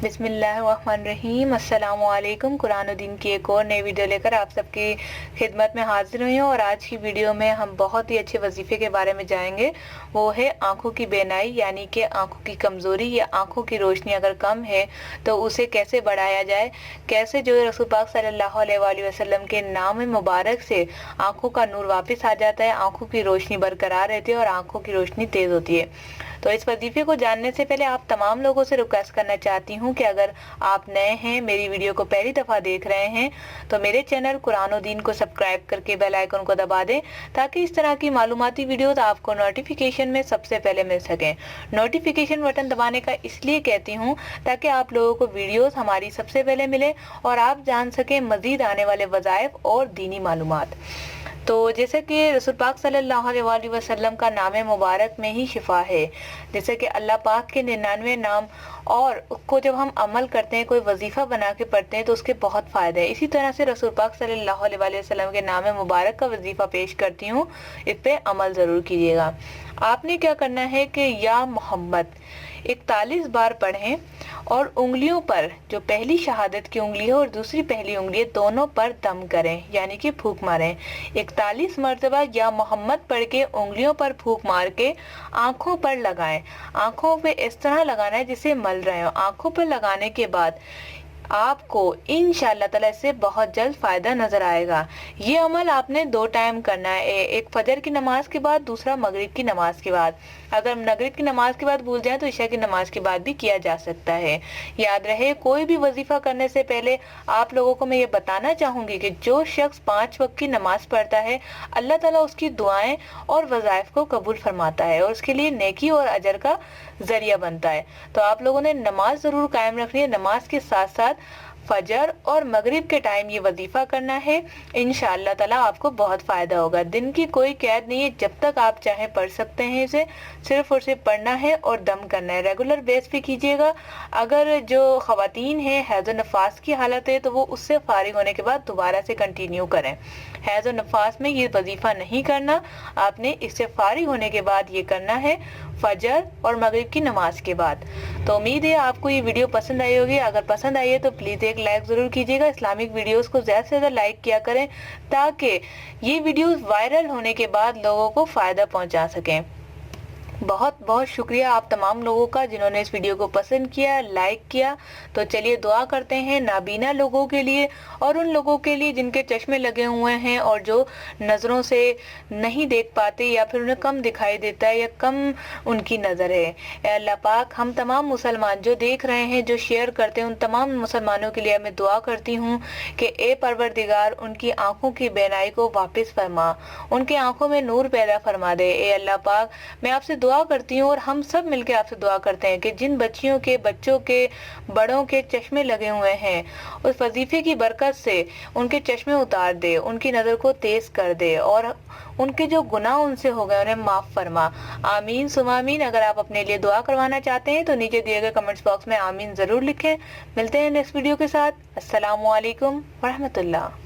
بسم اللہ الرحمن الرحیم۔ السلام علیکم۔ قرآن و دین کی ایک اور نئی ویڈیو لے کر آپ سب کی خدمت میں حاضر ہوئی ہوں، اور آج کی ویڈیو میں ہم بہت ہی اچھے وظیفے کے بارے میں جائیں گے۔ وہ ہے آنکھوں کی بینائی، یعنی کہ آنکھوں کی کمزوری یا آنکھوں کی روشنی اگر کم ہے تو اسے کیسے بڑھایا جائے، کیسے جو رسول پاک صلی اللہ علیہ وآلہ وسلم کے نام مبارک سے آنکھوں کا نور واپس آ جاتا ہے، آنکھوں کی روشنی برقرار رہتی ہے اور آنکھوں کی روشنی تیز ہوتی ہے۔ تو اس وظیفے کو جاننے سے پہلے آپ تمام لوگوں سے ریکویسٹ کرنا چاہتی ہوں کہ اگر آپ نئے ہیں، میری ویڈیو کو پہلی دفعہ دیکھ رہے ہیں، تو میرے چینل قرآن و دین کو سبسکرائب کر کے بیل آئیکن کو دبا دیں، تاکہ اس طرح کی معلوماتی ویڈیوز آپ کو نوٹیفیکیشن میں سب سے پہلے مل سکیں۔ نوٹیفیکیشن بٹن دبانے کا اس لیے کہتی ہوں تاکہ آپ لوگوں کو ویڈیوز ہماری سب سے پہلے ملے اور آپ جان سکیں مزید آنے والے وظائف اور دینی معلومات۔ تو جیسے کہ رسول پاک صلی اللہ علیہ وآلہ وسلم کا نام مبارک میں ہی شفا ہے، جیسے کہ اللہ پاک کے 99 نام اور اس کو جب ہم عمل کرتے ہیں، کوئی وظیفہ بنا کے پڑھتے ہیں تو اس کے بہت فائدہ ہے۔ اسی طرح سے رسول پاک صلی اللہ علیہ وآلہ وسلم کے نام مبارک کا وظیفہ پیش کرتی ہوں، اس پہ عمل ضرور کیجیے گا۔ آپ نے کیا کرنا ہے کہ یا محمد 41 بار پڑھیں اور انگلیوں پر، جو پہلی شہادت کی انگلی ہے اور دوسری پہلی انگلی ہے، دونوں پر دم کریں، یعنی کہ پھونک ماریں۔ 41 مرتبہ یا محمد پڑھ کے انگلیوں پر پھونک مار کے آنکھوں پر لگائیں۔ آنکھوں پہ اس طرح لگانا ہے جسے مل رہے ہو۔ آنکھوں پر لگانے کے بعد آپ کو انشاءاللہ تعالی سے بہت جلد فائدہ نظر آئے گا۔ یہ عمل آپ نے 2 ٹائم کرنا ہے، ایک فجر کی نماز کے بعد، دوسرا مغرب کی نماز کے بعد۔ اگر مغرب کی نماز کے بعد بھول جائیں تو عشاء کی نماز کے بعد بھی کیا جا سکتا ہے۔ یاد رہے، کوئی بھی وظیفہ کرنے سے پہلے آپ لوگوں کو میں یہ بتانا چاہوں گی کہ جو شخص 5 وقت کی نماز پڑھتا ہے، اللہ تعالیٰ اس کی دعائیں اور وظائف کو قبول فرماتا ہے اور اس کے لیے نیکی اور اجر کا ذریعہ بنتا ہے۔ تو آپ لوگوں نے نماز ضرور قائم رکھنی ہے، نماز کے ساتھ ساتھ فجر اور مغرب کے ٹائم یہ وظیفہ کرنا ہے۔ انشاءاللہ تعالیٰ آپ کو بہت فائدہ ہوگا۔ دن کی کوئی قید نہیں ہے، جب تک آپ چاہیں پڑھ سکتے ہیں اسے، صرف اور صرف پڑھنا ہے اور دم کرنا ہے۔ ریگولر بیس پہ کیجیے گا۔ اگر جو خواتین ہیں، حیض و نفاس کی حالت ہے، تو وہ اس سے فارغ ہونے کے بعد دوبارہ سے کنٹینیو کریں۔ حیض و نفاس میں یہ وظیفہ نہیں کرنا، آپ نے اس سے فارغ ہونے کے بعد یہ کرنا ہے، فجر اور مغرب کی نماز کے بعد۔ تو امید ہے آپ کو یہ ویڈیو پسند آئی ہوگی۔ اگر پسند آئی ہے تو پلیز ایک لائک ضرور کیجیے گا۔ اسلامک ویڈیوز کو زیادہ سے زیادہ لائک کیا کریں تاکہ یہ ویڈیوز وائرل ہونے کے بعد لوگوں کو فائدہ پہنچا سکیں۔ بہت بہت شکریہ آپ تمام لوگوں کا جنہوں نے اس ویڈیو کو پسند کیا، لائک کیا۔ تو چلیے دعا کرتے ہیں نابینا لوگوں کے لیے اور ان لوگوں کے لیے جن کے چشمے لگے ہوئے ہیں اور جو نظروں سے نہیں دیکھ پاتے یا پھر انہیں کم دکھائی دیتا ہے یا کم ان کی نظر ہے۔ اے اللہ پاک، ہم تمام مسلمان جو دیکھ رہے ہیں، جو شیئر کرتے ہیں، ان تمام مسلمانوں کے لیے میں دعا کرتی ہوں کہ اے پروردگار، ان کی آنکھوں کی بینائی کو واپس فرما، ان کی آنکھوں میں نور پیدا فرما دے۔ اے اللہ پاک، میں آپ سے دعا کرتی ہوں اور ہم سب مل کے آپ سے دعا کرتے ہیں کہ جن بچیوں کے، بچوں کے، بڑوں کے چشمے لگے ہوئے ہیں، اس وظیفے کی برکت سے ان کے چشمے اتار دے، ان کی نظر کو تیز کر دے اور ان کے جو گناہ ان سے ہو گئے انہیں معاف فرما۔ آمین ثم آمین۔ اگر آپ اپنے لیے دعا کروانا چاہتے ہیں تو نیچے دیے گئے کمنٹس باکس میں آمین ضرور لکھیں۔ ملتے ہیں نیکسٹ ویڈیو کے ساتھ۔ السلام علیکم ورحمۃ اللہ۔